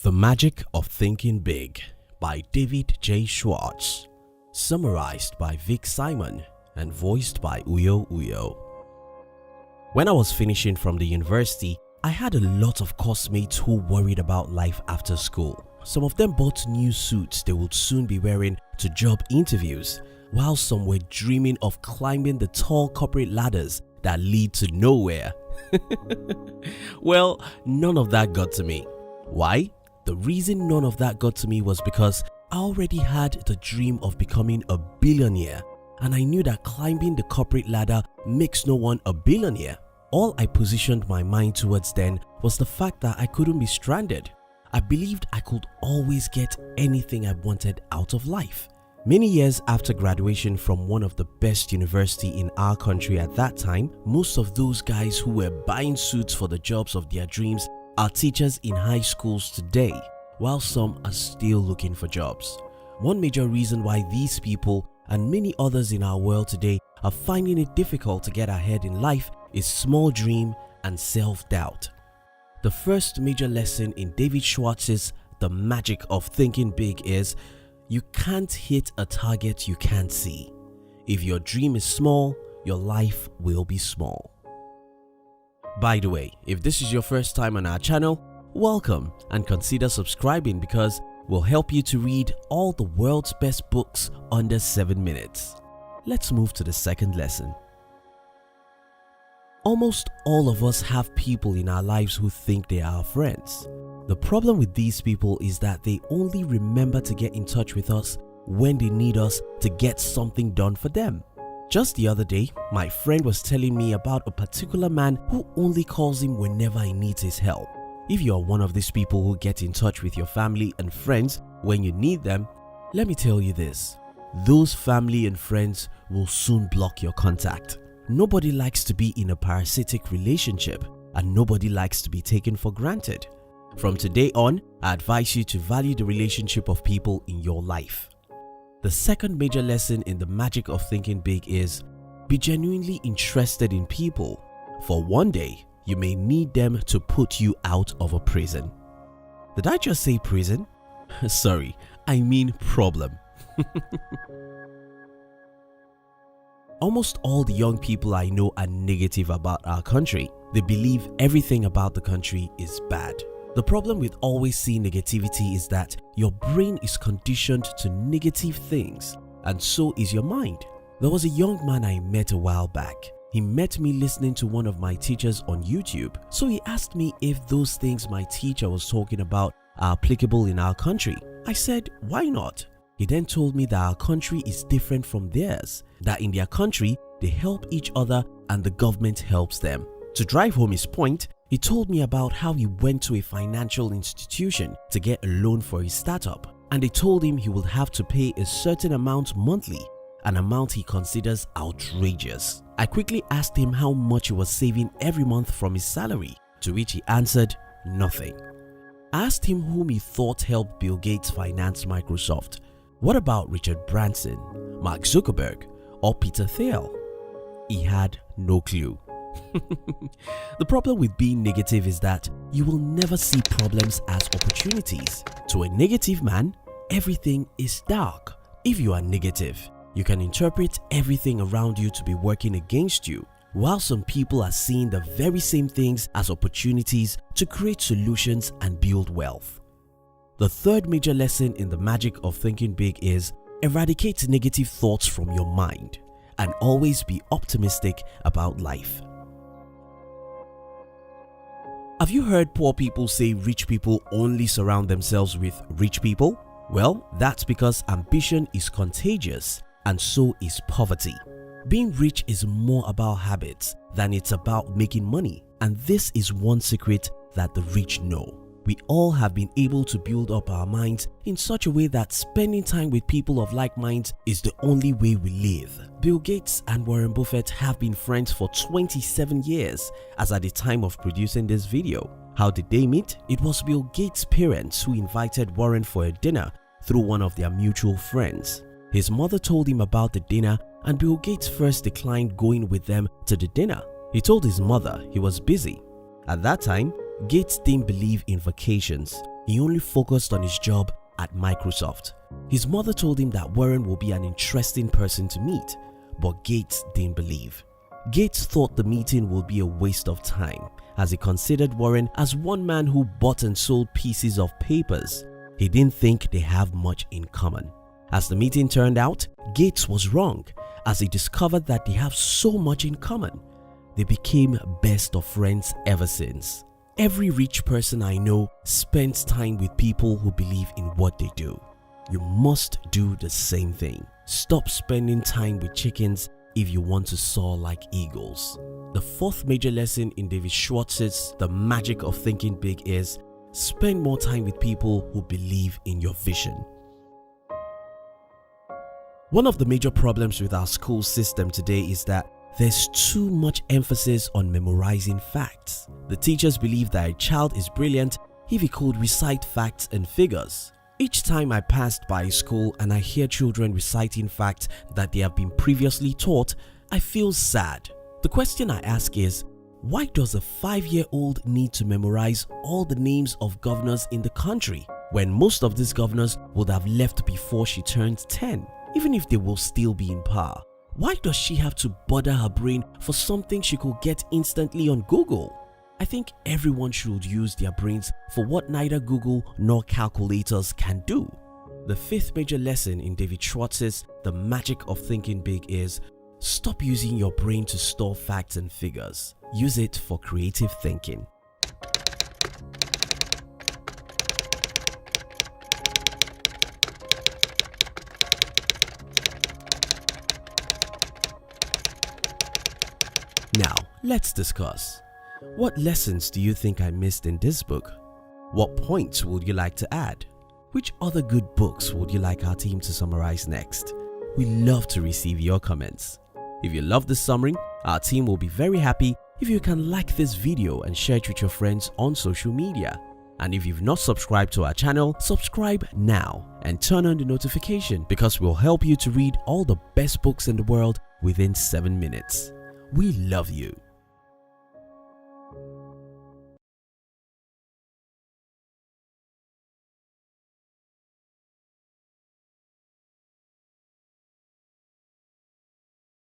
The Magic of Thinking Big by David J. Schwartz. Summarized by Vic Simon and voiced by Uyo Uyo. When I was finishing from the university, I had a lot of classmates who worried about life after school. Some of them bought new suits they would soon be wearing to job interviews, while some were dreaming of climbing the tall corporate ladders that lead to nowhere. Well, none of that got to me. Why? The reason none of that got to me was because I already had the dream of becoming a billionaire, and I knew that climbing the corporate ladder makes no one a billionaire. All I positioned my mind towards then was the fact that I couldn't be stranded. I believed I could always get anything I wanted out of life. Many years after graduation from one of the best universities in our country at that time, most of those guys who were buying suits for the jobs of their dreams are teachers in high schools today, while some are still looking for jobs. One major reason why these people and many others in our world today are finding it difficult to get ahead in life is small dream and self-doubt. The first major lesson in David Schwartz's The Magic of Thinking Big is you can't hit a target you can't see. If your dream is small, your life will be small. By the way, if this is your first time on our channel, welcome and consider subscribing because we'll help you to read all the world's best books under 7 minutes. Let's move to the second lesson. Almost all of us have people in our lives who think they are our friends. The problem with these people is that they only remember to get in touch with us when they need us to get something done for them. Just the other day, my friend was telling me about a particular man who only calls him whenever he needs his help. If you are one of these people who get in touch with your family and friends when you need them, let me tell you this: those family and friends will soon block your contact. Nobody likes to be in a parasitic relationship, and nobody likes to be taken for granted. From today on, I advise you to value the relationship of people in your life. The second major lesson in the magic of thinking big is be genuinely interested in people, for one day you may need them to put you out of a prison. Did I just say prison? Sorry, I mean problem. Almost all the young people I know are negative about our country. They believe everything about the country is bad. The problem with always seeing negativity is that your brain is conditioned to negative things, and so is your mind. There was a young man I met a while back. He met me listening to one of my teachers on YouTube, so he asked me if those things my teacher was talking about are applicable in our country. I said, why not? He then told me that our country is different from theirs, that in their country they help each other and the government helps them. To drive home his point, he told me about how he went to a financial institution to get a loan for his startup, and they told him he would have to pay a certain amount monthly, an amount he considers outrageous. I quickly asked him how much he was saving every month from his salary, to which he answered nothing. I asked him whom he thought helped Bill Gates finance Microsoft. What about Richard Branson, Mark Zuckerberg, or Peter Thiel? He had no clue. The problem with being negative is that you will never see problems as opportunities. To a negative man, everything is dark. If you are negative, you can interpret everything around you to be working against you, while some people are seeing the very same things as opportunities to create solutions and build wealth. The third major lesson in the magic of thinking big is eradicate negative thoughts from your mind and always be optimistic about life. Have you heard poor people say rich people only surround themselves with rich people? Well, that's because ambition is contagious, and so is poverty. Being rich is more about habits than it's about making money, and this is one secret that the rich know. We all have been able to build up our minds in such a way that spending time with people of like minds is the only way we live. Bill Gates and Warren Buffett have been friends for 27 years as at the time of producing this video. How did they meet? It was Bill Gates' parents who invited Warren for a dinner through one of their mutual friends. His mother told him about the dinner, and Bill Gates first declined going with them to the dinner. He told his mother he was busy. At that time, Gates didn't believe in vacations, he only focused on his job at Microsoft. His mother told him that Warren will be an interesting person to meet, but Gates didn't believe. Gates thought the meeting would be a waste of time, as he considered Warren as one man who bought and sold pieces of papers. He didn't think they have much in common. As the meeting turned out, Gates was wrong, as he discovered that they have so much in common. They became best of friends ever since. Every rich person I know spends time with people who believe in what they do. You must do the same thing. Stop spending time with chickens if you want to soar like eagles. The fourth major lesson in David Schwartz's The Magic of Thinking Big is spend more time with people who believe in your vision. One of the major problems with our school system today is that there's too much emphasis on memorizing facts. The teachers believe that a child is brilliant if he could recite facts and figures. Each time I passed by a school and I hear children reciting facts that they have been previously taught, I feel sad. The question I ask is, why does a 5-year-old need to memorize all the names of governors in the country when most of these governors would have left before she turned 10, even if they will still be in power? Why does she have to bother her brain for something she could get instantly on Google? I think everyone should use their brains for what neither Google nor calculators can do. The fifth major lesson in David Schwartz's The Magic of Thinking Big is stop using your brain to store facts and figures. Use it for creative thinking. Now, let's discuss. What lessons do you think I missed in this book? What points would you like to add? Which other good books would you like our team to summarize next? We love to receive your comments. If you love this summary, our team will be very happy if you can like this video and share it with your friends on social media. And if you've not subscribed to our channel, subscribe now and turn on the notification, because we'll help you to read all the best books in the world within 7 minutes. We love you.